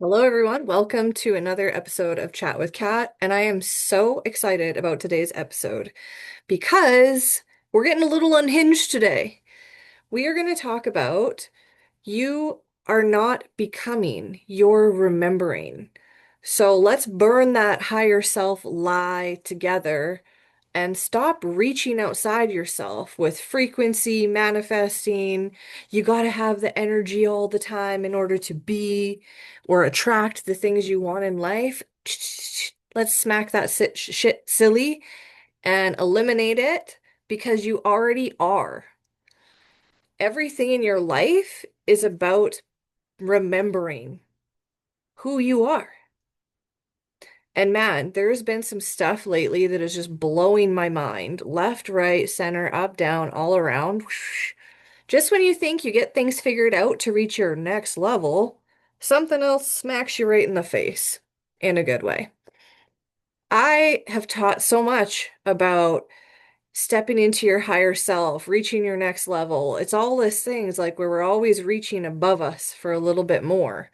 Hello, everyone. Welcome to another episode of Chat with Kat. And I am so excited about today's episode because we're getting a little unhinged today. We are going to talk about you are not becoming, you're remembering. So let's burn that higher self lie together and stop reaching outside yourself with frequency, manifesting. You got to have the energy all the time in order to be or attract the things you want in life. Let's smack that shit silly and eliminate it because you already are. Everything in your life is about remembering who you are. And man, there's been some stuff lately that is just blowing my mind. Left, right, center, up, down, all around. Just when you think you get things figured out to reach your next level, something else smacks you right in the face in a good way. I have taught so much about stepping into your higher self, reaching your next level. It's all these things like where we're always reaching above us for a little bit more.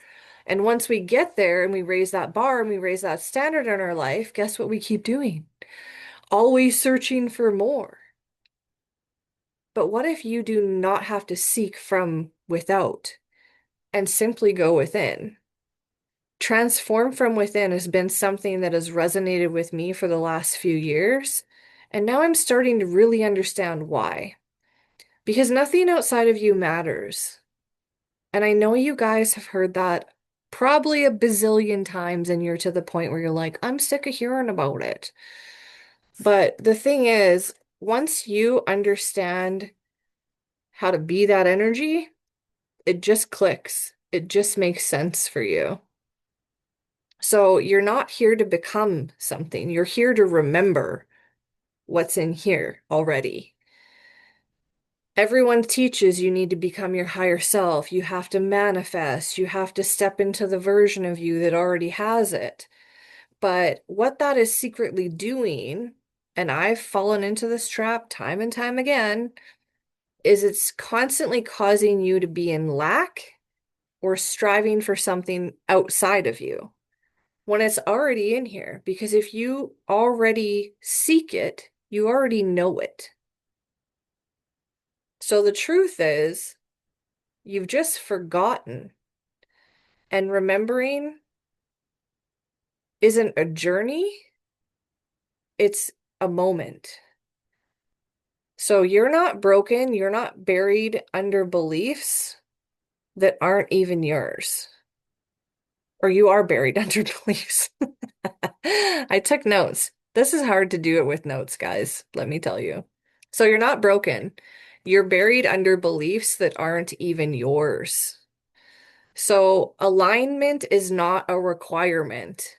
And once we get there and we raise that bar and we raise that standard in our life, guess what we keep doing? Always searching for more. But what if you do not have to seek from without and simply go within? Transform from within has been something that has resonated with me for the last few years. And now I'm starting to really understand why. Because nothing outside of you matters. And I know you guys have heard that probably a bazillion times, and you're to the point where you're like, I'm sick of hearing about it. But the thing is, once you understand how to be that energy, it just clicks. It just makes sense for you. So you're not here to become something. You're here to remember what's in here already. Everyone teaches you need to become your higher self. You have to manifest. You have to step into the version of you that already has it. But what that is secretly doing, and I've fallen into this trap time and time again, is it's constantly causing you to be in lack or striving for something outside of you when it's already in here. Because if you already seek it, you already know it. So the truth is, you've just forgotten. And remembering isn't a journey, it's a moment. So you're not broken, you're not buried under beliefs that aren't even yours. Or you are buried under beliefs. I took notes. This is hard to do it with notes, guys, let me tell you. So you're not broken. You're buried under beliefs that aren't even yours. So alignment is not a requirement.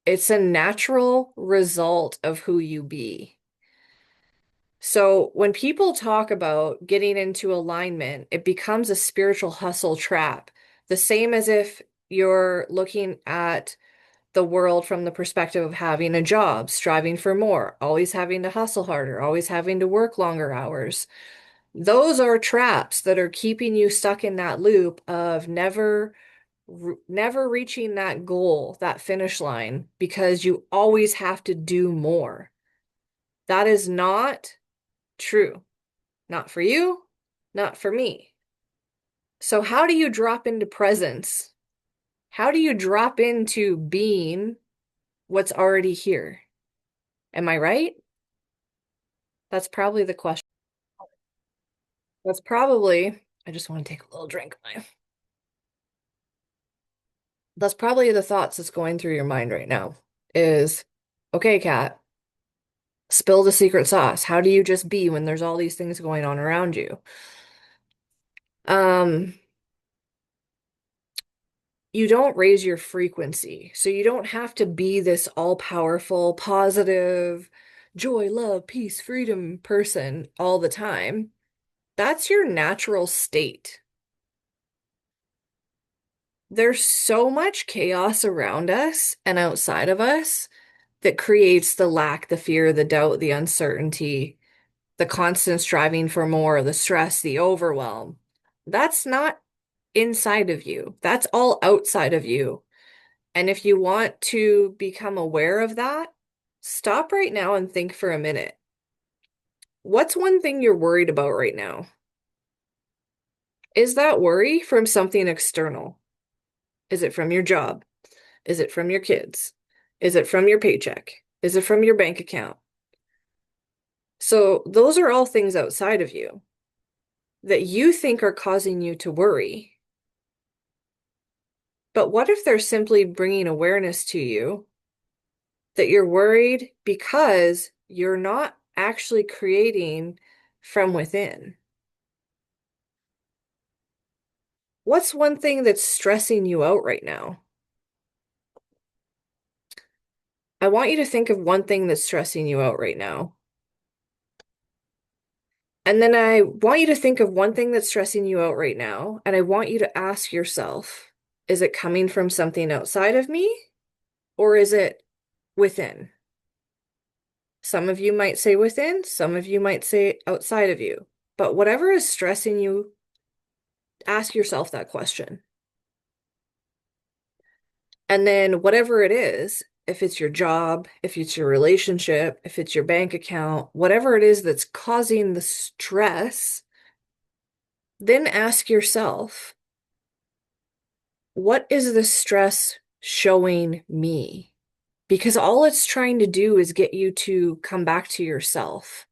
It's a natural result of who you be. So when people talk about getting into alignment, it becomes a spiritual hustle trap. The same as if you're looking at the world from the perspective of having a job, striving for more, always having to hustle harder, always having to work longer hours. Those are traps that are keeping you stuck in that loop of never reaching that goal, that finish line, because you always have to do more. That is not true. Not for you, not for me. So, how do you drop into presence? How do you drop into being what's already here? Am I right? That's probably the question. That's probably, I just want to take a little drink of my. That's probably the thoughts that's going through your mind right now is, okay, Kat, spill the secret sauce. How do you just be when there's all these things going on around you? Um, you don't raise your frequency. So you don't have to be this all-powerful, positive, joy, love, peace, freedom person all the time. That's your natural state. There's so much chaos around us and outside of us that creates the lack, the fear, the doubt, the uncertainty, the constant striving for more, the stress, the overwhelm. That's not inside of you. That's all outside of you. And if you want to become aware of that, stop right now and think for a minute. What's one thing you're worried about right now? Is that worry from something external? Is it from your job? Is it from your kids? Is it from your paycheck? Is it from your bank account? So those are all things outside of you that you think are causing you to worry. But what if they're simply bringing awareness to you that you're worried because you're not actually creating from within? What's one thing that's stressing you out right now? I want you to think of one thing that's stressing you out right now. And then I want you to think of one thing that's stressing you out right now. And I want you to ask yourself, is it coming from something outside of me or is it within? Some of you might say within, some of you might say outside of you. But whatever is stressing you, ask yourself that question. And then whatever it is, if it's your job, if it's your relationship, if it's your bank account, whatever it is that's causing the stress, then ask yourself, what is the stress showing me? Because all it's trying to do is get you to come back to yourself.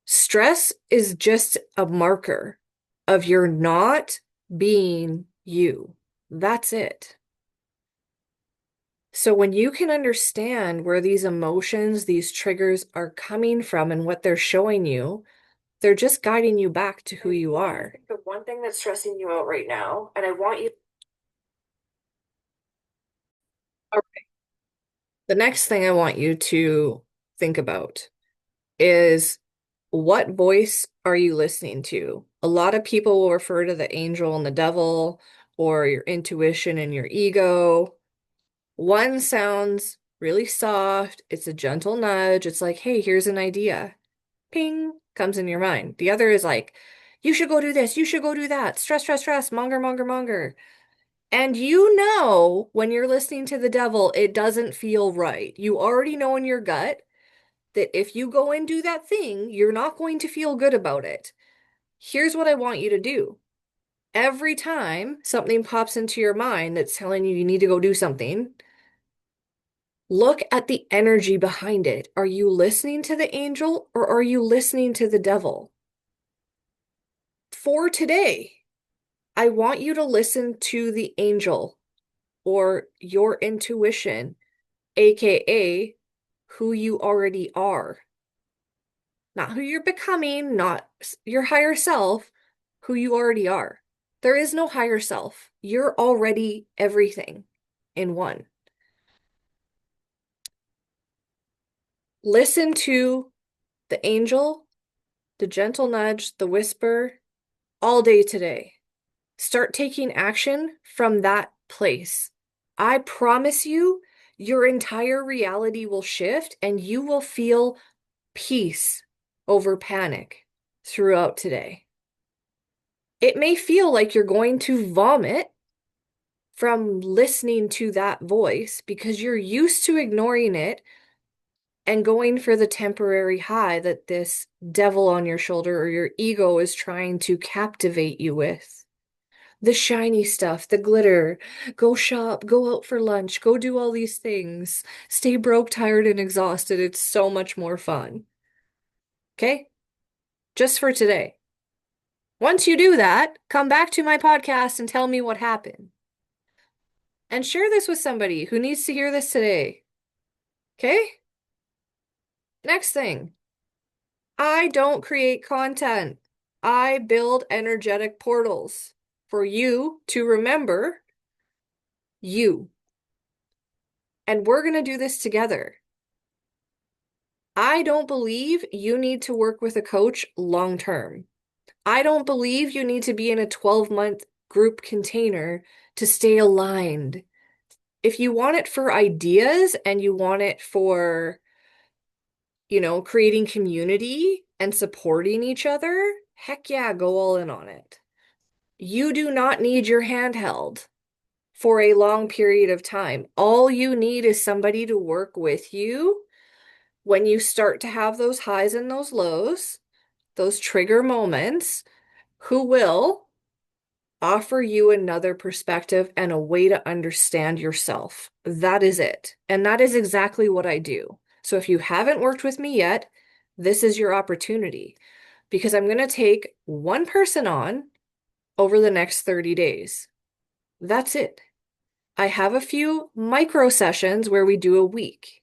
Stress is just a marker of you're not being you. That's it. So when you can understand where these emotions, these triggers are coming from and what they're showing you, they're just guiding you back to who you are. Think of one thing that's stressing you out right now, and I want you. All right. The next thing I want you to think about is what voice are you listening to? A lot of people will refer to the angel and the devil, or your intuition and your ego. One sounds really soft. It's a gentle nudge. It's like, hey, here's an idea. Ping, comes in your mind. The other is like, you should go do this. You should go do that. Stress, stress, stress. Monger, monger, monger. And you know, when you're listening to the devil, it doesn't feel right. You already know in your gut that if you go and do that thing, you're not going to feel good about it. Here's what I want you to do. Every time something pops into your mind that's telling you you need to go do something, look at the energy behind it. Are you listening to the angel or are you listening to the devil? For today, I want you to listen to the angel or your intuition, aka who you already are. Not who you're becoming, not your higher self, who you already are. There is no higher self. You're already everything in one. Listen to the angel, the gentle nudge, the whisper all day today. Start taking action from that place. I promise you, your entire reality will shift and you will feel peace over panic throughout today. It may feel like you're going to vomit from listening to that voice because you're used to ignoring it and going for the temporary high that this devil on your shoulder or your ego is trying to captivate you with. The shiny stuff, the glitter, go shop, go out for lunch, go do all these things. Stay broke, tired, and exhausted. It's so much more fun. Okay? Just for today. Once you do that, come back to my podcast and tell me what happened. And share this with somebody who needs to hear this today. Okay? Next thing, I don't create content. I build energetic portals for you to remember you. And we're going to do this together. I don't believe you need to work with a coach long term. I don't believe you need to be in a 12-month group container to stay aligned. If you want it for ideas and you want it for, creating community and supporting each other, heck yeah, go all in on it. You do not need your hand held for a long period of time. All you need is somebody to work with you when you start to have those highs and those lows, those trigger moments, who will offer you another perspective and a way to understand yourself. That is it. And that is exactly what I do. So if you haven't worked with me yet, this is your opportunity because I'm going to take one person on over the next 30 days. That's it. I have a few micro sessions where we do a week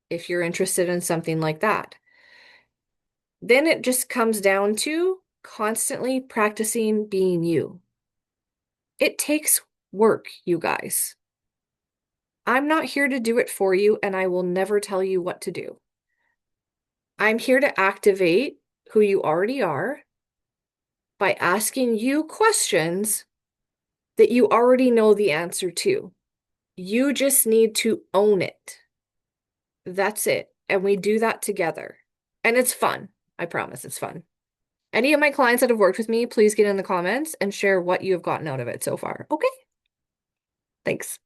if you're interested in something like that. Then it just comes down to constantly practicing being you. It takes work, you guys. I'm not here to do it for you, and I will never tell you what to do. I'm here to activate who you already are by asking you questions that you already know the answer to. You just need to own it. That's it. And we do that together. And it's fun. I promise it's fun. Any of my clients that have worked with me, please get in the comments and share what you have gotten out of it so far. Okay? Thanks.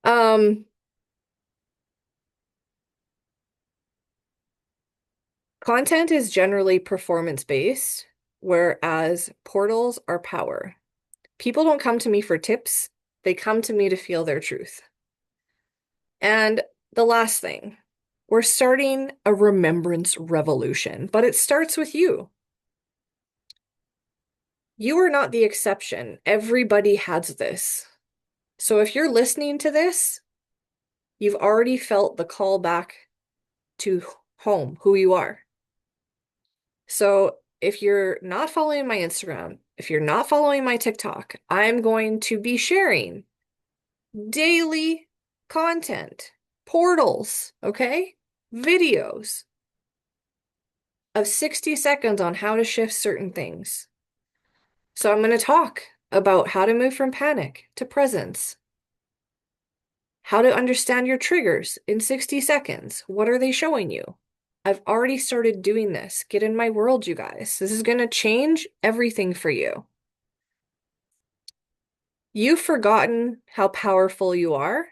Um, Content is generally performance-based, whereas portals are power. People don't come to me for tips, they come to me to feel their truth. And the last thing, we're starting a remembrance revolution, but it starts with you. You are not the exception. Everybody has this. So if you're listening to this, you've already felt the call back to home, who you are. So if you're not following my Instagram, if you're not following my TikTok, I'm going to be sharing daily content, portals, okay? Videos of 60 seconds on how to shift certain things. So I'm going to talk about how to move from panic to presence, how to understand your triggers in 60 seconds. What are they showing you? I've already started doing this. Get in my world, you guys. This is going to change everything for you. You've forgotten how powerful you are,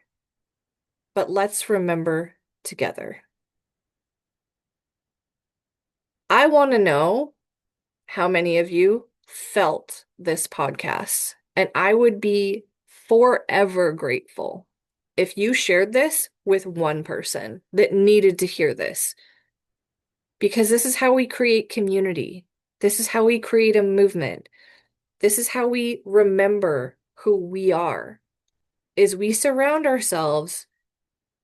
but let's remember together. I want to know how many of you felt this podcast, and I would be forever grateful if you shared this with one person that needed to hear this, because this is how we create community. This is how we create a movement. This is how we remember who we are, is we surround ourselves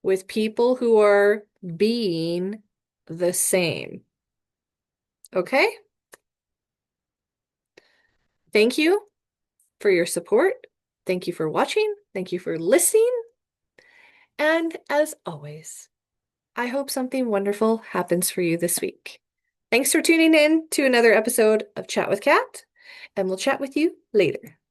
with people who are being the same. Okay? Thank you for your support. Thank you for watching. Thank you for listening. And as always, I hope something wonderful happens for you this week. Thanks for tuning in to another episode of Chat with Kat, and we'll chat with you later.